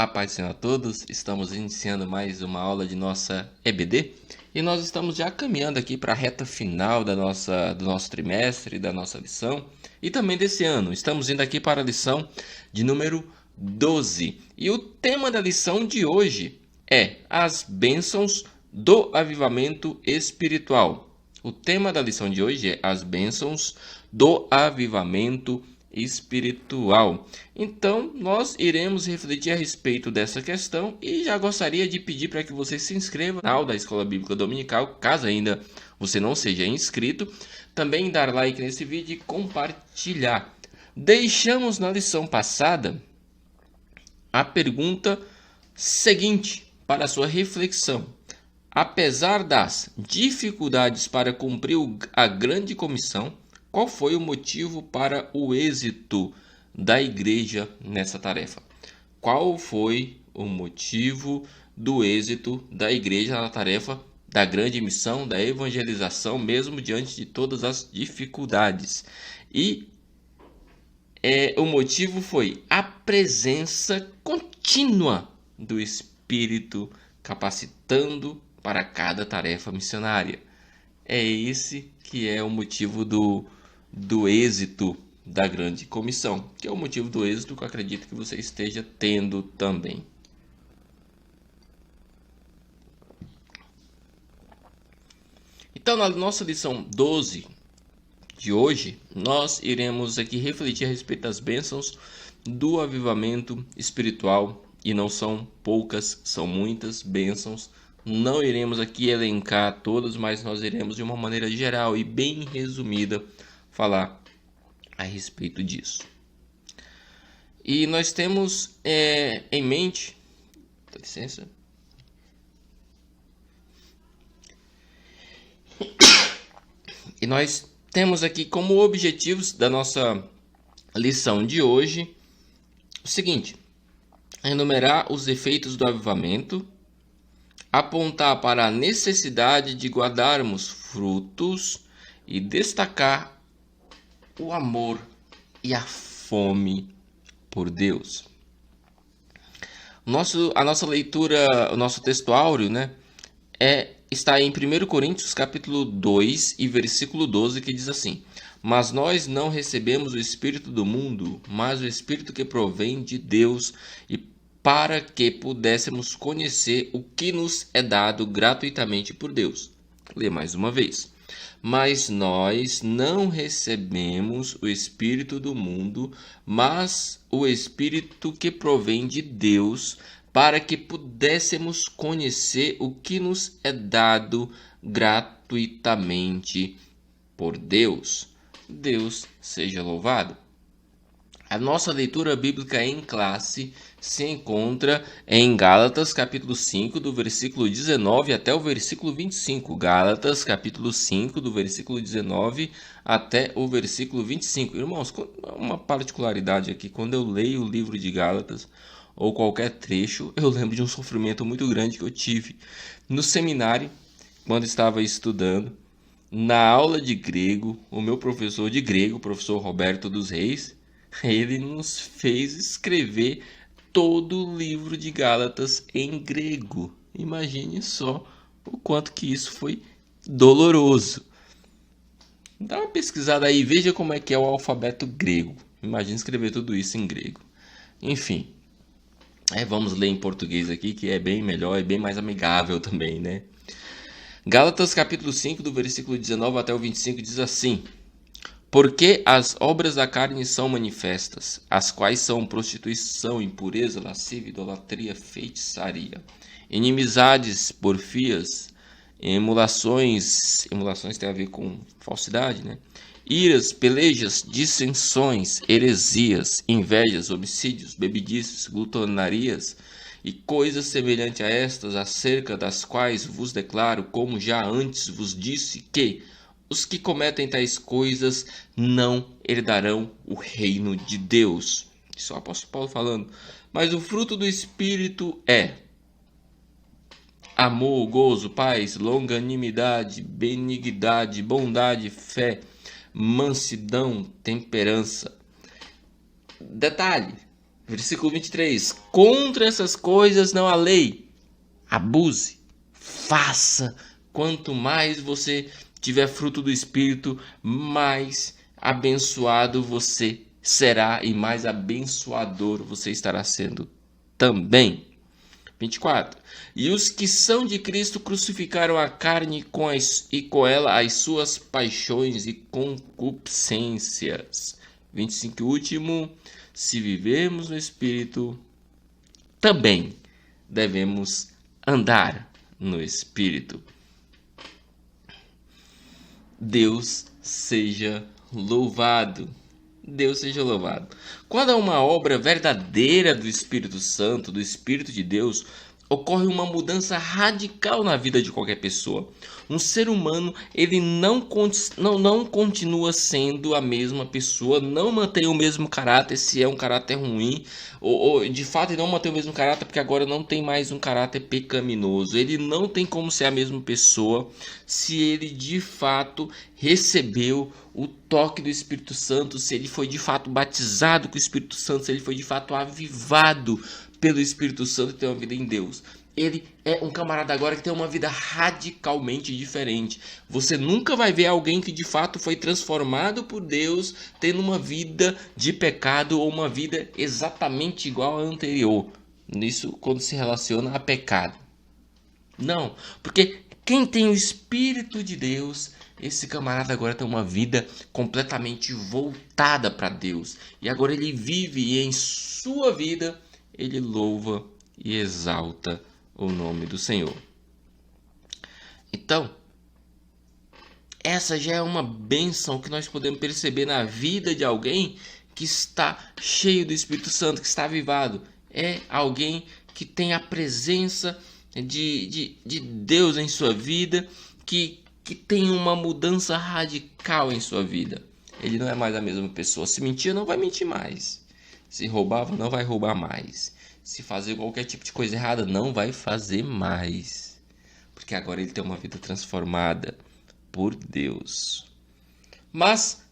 A paz do Senhor a todos, estamos iniciando mais uma aula de nossa EBD e nós estamos já caminhando aqui para a reta final do nosso trimestre, da nossa lição e também desse ano. Estamos indo aqui para a lição de número 12 e o tema da lição de hoje é as bênçãos do avivamento espiritual. O tema da lição de hoje é as bênçãos do avivamento espiritual. Então, nós iremos refletir a respeito dessa questão e já gostaria de pedir para que você se inscreva no canal da Escola Bíblica Dominical, caso ainda você não seja inscrito, também dar like nesse vídeo e compartilhar. Deixamos na lição passada a pergunta seguinte para a sua reflexão. Apesar das dificuldades para cumprir a grande comissão, qual foi o motivo para o êxito da igreja nessa tarefa? Qual foi o motivo do êxito da igreja na tarefa da grande missão, da evangelização, mesmo diante de todas as dificuldades? E o motivo foi a presença contínua do Espírito capacitando para cada tarefa missionária. É esse que é o motivo do êxito da grande comissão, que é o motivo do êxito que eu acredito que você esteja tendo também. Então, na nossa lição 12 de hoje, nós iremos aqui refletir a respeito das bênçãos do avivamento espiritual, e não são poucas, são muitas bênçãos. Não iremos aqui elencar todas, mas nós iremos de uma maneira geral e bem resumida falar a respeito disso. E nós temos em mente, dá licença, e nós temos aqui como objetivos da nossa lição de hoje o seguinte: enumerar os efeitos do avivamento, apontar para a necessidade de guardarmos frutos e destacar o amor e a fome por Deus. A nossa leitura, o nosso texto áureo, está em 1 Coríntios capítulo 2 e versículo 12, que diz assim: mas nós não recebemos o Espírito do mundo, mas o Espírito que provém de Deus, e para que pudéssemos conhecer o que nos é dado gratuitamente por Deus. Lê mais uma vez. Mas nós não recebemos o Espírito do mundo, mas o Espírito que provém de Deus, para que pudéssemos conhecer o que nos é dado gratuitamente por Deus. Deus seja louvado. A nossa leitura bíblica em classe se encontra em Gálatas, capítulo 5, do versículo 19 até o versículo 25. Gálatas, capítulo 5, do versículo 19 até o versículo 25. Irmãos, uma particularidade aqui, quando eu leio o livro de Gálatas, ou qualquer trecho, eu lembro de um sofrimento muito grande que eu tive no seminário, quando estava estudando. Na aula de grego, o meu professor de grego, o professor Roberto dos Reis, ele nos fez escrever todo o livro de Gálatas em grego. Imagine só o quanto que isso foi doloroso. Dá uma pesquisada aí, veja como é que é o alfabeto grego. Imagine escrever tudo isso em grego. Enfim, vamos ler em português aqui, que é bem melhor e bem mais amigável também, né? Gálatas capítulo 5, do versículo 19 até o 25 diz assim: porque as obras da carne são manifestas, as quais são prostituição, impureza, lascívia, idolatria, feitiçaria, inimizades, porfias, emulações tem a ver com falsidade, né? Iras, pelejas, dissensões, heresias, invejas, homicídios, bebedices, glutonarias e coisas semelhantes a estas, acerca das quais vos declaro, como já antes vos disse, que os que cometem tais coisas não herdarão o reino de Deus. Isso é o apóstolo Paulo falando. Mas o fruto do Espírito é amor, gozo, paz, longanimidade, benignidade, bondade, fé, mansidão, temperança. Detalhe, Versículo 23. Contra essas coisas não há lei. Abuse. Faça. Quanto mais você tiver fruto do Espírito, mais abençoado você será e mais abençoador você estará sendo também. 24. E os que são de Cristo crucificaram a carne e com ela as suas paixões e concupiscências. 25. Último. Se vivemos no Espírito, também devemos andar no Espírito. Deus seja louvado. Deus seja louvado. Quando há uma obra verdadeira do Espírito Santo, do Espírito de Deus, ocorre uma mudança radical na vida de qualquer pessoa. Um ser humano, ele não continua sendo a mesma pessoa, não mantém o mesmo caráter se é um caráter ruim, ou de fato ele não mantém o mesmo caráter porque agora não tem mais um caráter pecaminoso. Ele não tem como ser a mesma pessoa se ele de fato recebeu o toque do Espírito Santo, se ele foi de fato batizado com o Espírito Santo, se ele foi de fato avivado pelo Espírito Santo e tem uma vida em Deus. Ele é um camarada agora que tem uma vida radicalmente diferente. Você nunca vai ver alguém que de fato foi transformado por Deus tendo uma vida de pecado ou uma vida exatamente igual à anterior. Isso quando se relaciona a pecado. Não, porque quem tem o Espírito de Deus, esse camarada agora tem uma vida completamente voltada para Deus. E agora ele vive e em sua vida ele louva e exalta o nome do Senhor. Então, essa já é uma bênção que nós podemos perceber na vida de alguém que está cheio do Espírito Santo, que está avivado. É alguém que tem a presença de Deus em sua vida, que tem uma mudança radical em sua vida. Ele não é mais a mesma pessoa. Se mentia, não vai mentir mais. Se roubava, não vai roubar mais. Se fazer qualquer tipo de coisa errada, não vai fazer mais. Porque agora ele tem uma vida transformada por Deus. Mas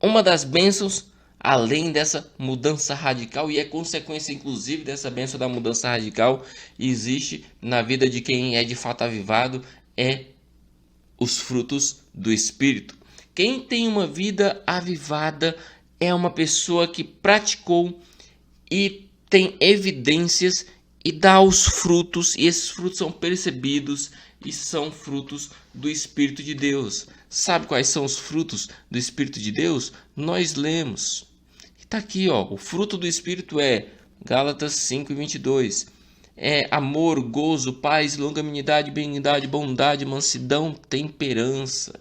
uma das bênçãos, além dessa mudança radical, e é consequência inclusive dessa bênção da mudança radical, existe na vida de quem é de fato avivado, é os frutos do Espírito. Quem tem uma vida avivada é uma pessoa que praticou e tem evidências e dá os frutos, e esses frutos são percebidos e são frutos do Espírito de Deus. Sabe quais são os frutos do Espírito de Deus? Nós lemos. Está aqui, ó, o fruto do Espírito é Gálatas 5:22. É amor, gozo, paz, longanimidade, benignidade, bondade, mansidão, temperança.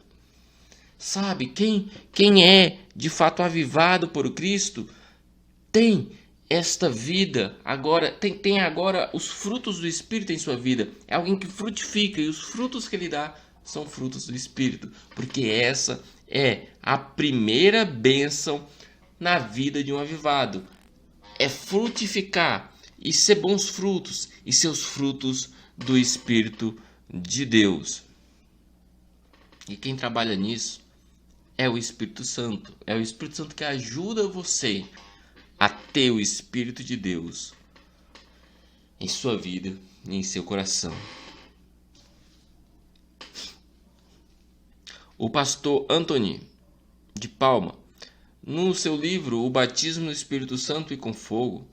Sabe, quem é de fato avivado por Cristo tem esta vida agora, tem agora os frutos do Espírito em sua vida. É alguém que frutifica, e os frutos que ele dá são frutos do Espírito, porque essa é a primeira bênção na vida de um avivado. É frutificar e ser bons frutos, e seus frutos do Espírito de Deus. E quem trabalha nisso é o Espírito Santo. É o Espírito Santo que ajuda você a ter o Espírito de Deus em sua vida e em seu coração. O pastor Anthony de Palma, no seu livro O Batismo no Espírito Santo e com Fogo,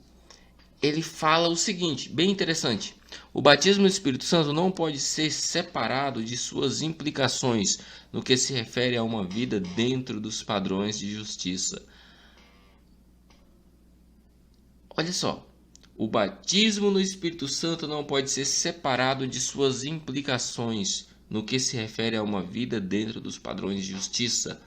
ele fala o seguinte, bem interessante: o batismo no Espírito Santo não pode ser separado de suas implicações no que se refere a uma vida dentro dos padrões de justiça. Olha só, o batismo no Espírito Santo não pode ser separado de suas implicações no que se refere a uma vida dentro dos padrões de justiça.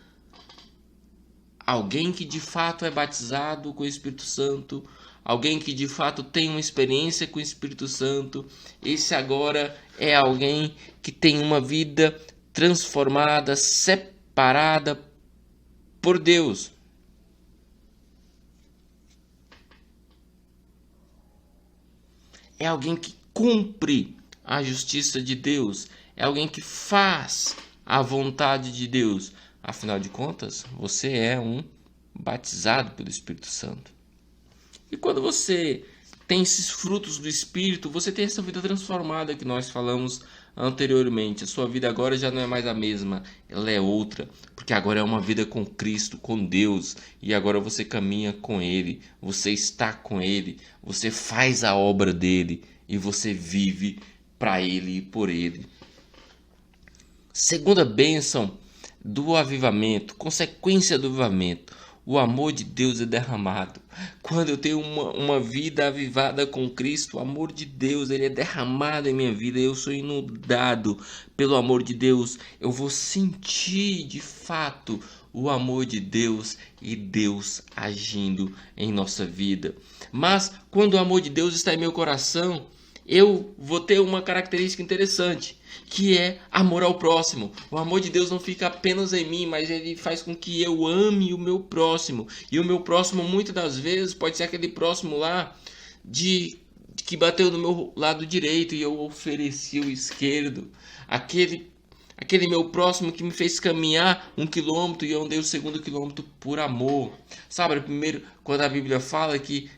Alguém que de fato é batizado com o Espírito Santo, alguém que de fato tem uma experiência com o Espírito Santo, esse agora é alguém que tem uma vida transformada, separada por Deus. É alguém que cumpre a justiça de Deus. É alguém que faz a vontade de Deus. Afinal de contas, você é um batizado pelo Espírito Santo. E quando você tem esses frutos do Espírito, você tem essa vida transformada que nós falamos anteriormente. A sua vida agora já não é mais a mesma, ela é outra, porque agora é uma vida com Cristo, com Deus, e agora você caminha com Ele, você está com Ele, você faz a obra dele e você vive para Ele e por Ele. Segunda bênção do avivamento, consequência do avivamento. O amor de Deus é derramado. Quando eu tenho uma vida avivada com Cristo, o amor de Deus ele é derramado em minha vida. Eu sou inundado pelo amor de Deus. Eu vou sentir de fato o amor de Deus e Deus agindo em nossa vida. Mas quando o amor de Deus está em meu coração, eu vou ter uma característica interessante, que é amor ao próximo. O amor de Deus não fica apenas em mim, mas ele faz com que eu ame o meu próximo. E o meu próximo, muitas das vezes, pode ser aquele próximo lá que bateu no meu lado direito e eu ofereci o esquerdo. Aquele meu próximo que me fez caminhar 1 quilômetro e eu andei o segundo quilômetro por amor. Sabe, primeiro, quando a Bíblia fala que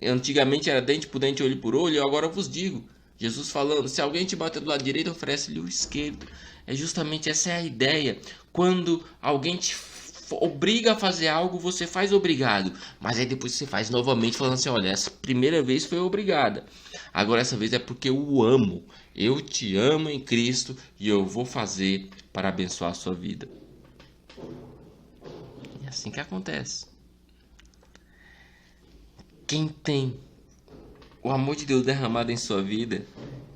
antigamente era dente por dente, olho por olho, eu agora vos digo. Jesus falando, se alguém te bater do lado direito, oferece-lhe o esquerdo. É justamente essa é a ideia. Quando alguém te obriga a fazer algo, você faz obrigado. Mas aí depois você faz novamente falando assim, olha, essa primeira vez foi obrigada. Agora essa vez é porque eu o amo. Eu te amo em Cristo e eu vou fazer para abençoar a sua vida. É assim que acontece. Quem tem o amor de Deus derramado em sua vida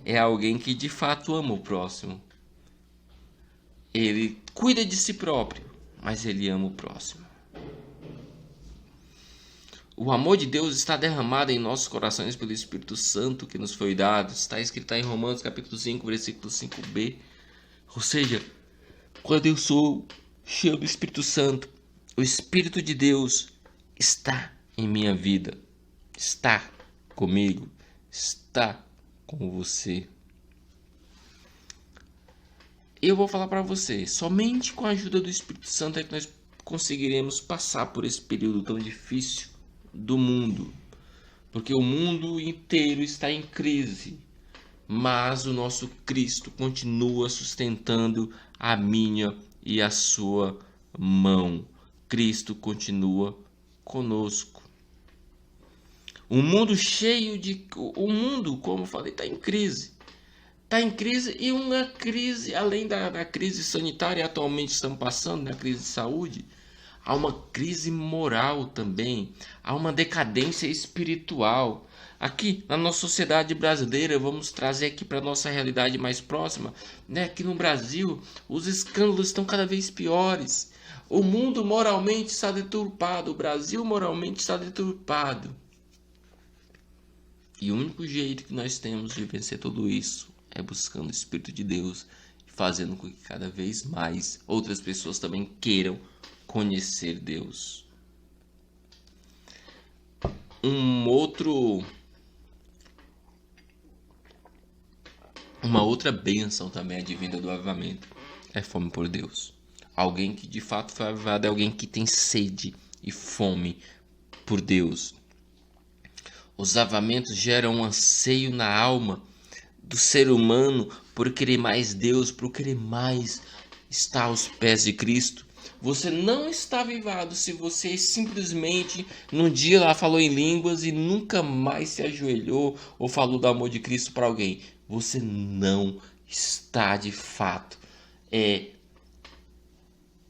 é alguém que de fato ama o próximo. Ele cuida de si próprio, mas ele ama o próximo. O amor de Deus está derramado em nossos corações pelo Espírito Santo que nos foi dado. Está escrito em Romanos capítulo 5, versículo 5b. Ou seja, quando eu sou cheio do Espírito Santo, o Espírito de Deus está em minha vida. Está comigo, está com você. Eu vou falar para você, somente com a ajuda do Espírito Santo é que nós conseguiremos passar por esse período tão difícil do mundo. Porque o mundo inteiro está em crise, mas o nosso Cristo continua sustentando a minha e a sua mão. Cristo continua conosco. Um mundo cheio de... O mundo, como eu falei, está em crise. Está em crise e uma crise, além da crise sanitária atualmente estamos passando, na crise de saúde, há uma crise moral também, há uma decadência espiritual. Aqui na nossa sociedade brasileira, vamos trazer aqui para a nossa realidade mais próxima, né? Aqui no Brasil, os escândalos estão cada vez piores. O mundo moralmente está deturpado, o Brasil moralmente está deturpado. E o único jeito que nós temos de vencer tudo isso é buscando o Espírito de Deus e fazendo com que cada vez mais outras pessoas também queiram conhecer Deus. Uma outra bênção também advinda do avivamento é fome por Deus. Alguém que de fato foi avivado é alguém que tem sede e fome por Deus. Os avivamentos geram um anseio na alma do ser humano por querer mais Deus, por querer mais estar aos pés de Cristo. Você não está avivado se você simplesmente num dia lá falou em línguas e nunca mais se ajoelhou ou falou do amor de Cristo para alguém. Você não está de fato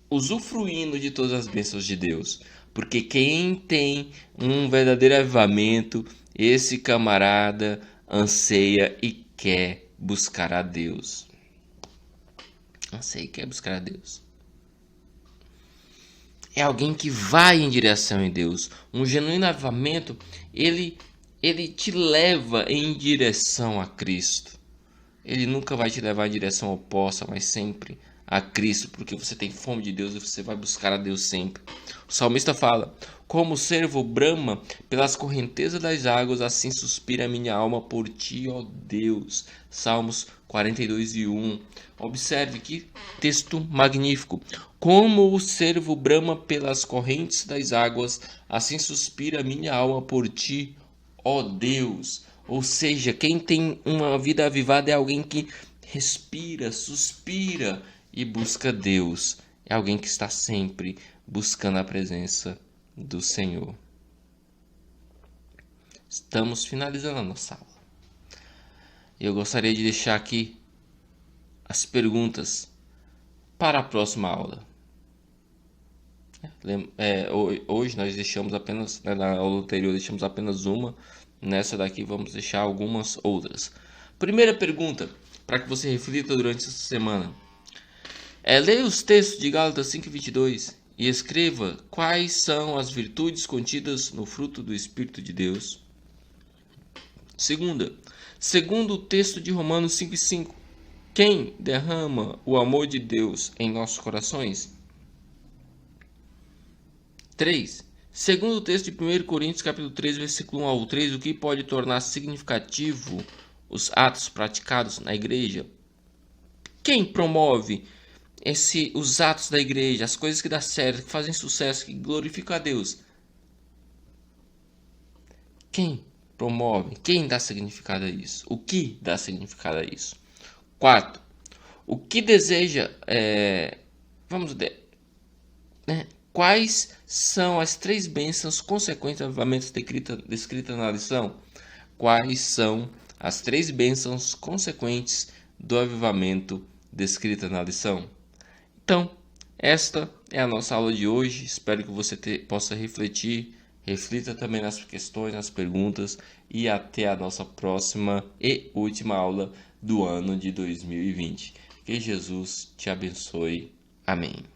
usufruindo de todas as bênçãos de Deus. Porque quem tem um verdadeiro avivamento, esse camarada anseia e quer buscar a Deus. Anseia e quer buscar a Deus. É alguém que vai em direção a Deus. Um genuíno avivamento, ele te leva em direção a Cristo. Ele nunca vai te levar em direção oposta, mas sempre a Cristo, porque você tem fome de Deus e você vai buscar a Deus sempre. O salmista fala: como o servo brama pelas correntezas das águas, assim suspira a minha alma por ti, ó Deus. Salmos 42:1. Observe que texto magnífico. Como o servo brama pelas correntes das águas, assim suspira a minha alma por ti, ó Deus. Ou seja, quem tem uma vida avivada é alguém que respira, suspira e busca Deus. É alguém que está sempre buscando a presença do Senhor. Estamos finalizando a nossa aula. Eu gostaria de deixar aqui as perguntas para a próxima aula. Hoje nós deixamos apenas, na aula anterior deixamos apenas uma. Nessa daqui vamos deixar algumas outras. Primeira pergunta, para que você reflita durante essa semana. Leia os textos de Gálatas 5:22 e escreva quais são as virtudes contidas no fruto do Espírito de Deus. Segundo o texto de Romanos 5:5, quem derrama o amor de Deus em nossos corações? 3. Segundo o texto de 1 Coríntios capítulo 3, versículo 1 ao 3, o que pode tornar significativo os atos praticados na igreja? Quem promove os atos da igreja, as coisas que dão certo, que fazem sucesso, que glorificam a Deus? Quem promove? Quem dá significado a isso? O que dá significado a isso? 4. O que deseja... Quais são as 3 bênçãos consequentes ao avivamento descritas na lição? Quais são as 3 bênçãos consequentes do avivamento descritas na lição? Então, esta é a nossa aula de hoje. Espero que você possa refletir. Reflita também nas questões, nas perguntas. E até a nossa próxima e última aula do ano de 2020. Que Jesus te abençoe. Amém.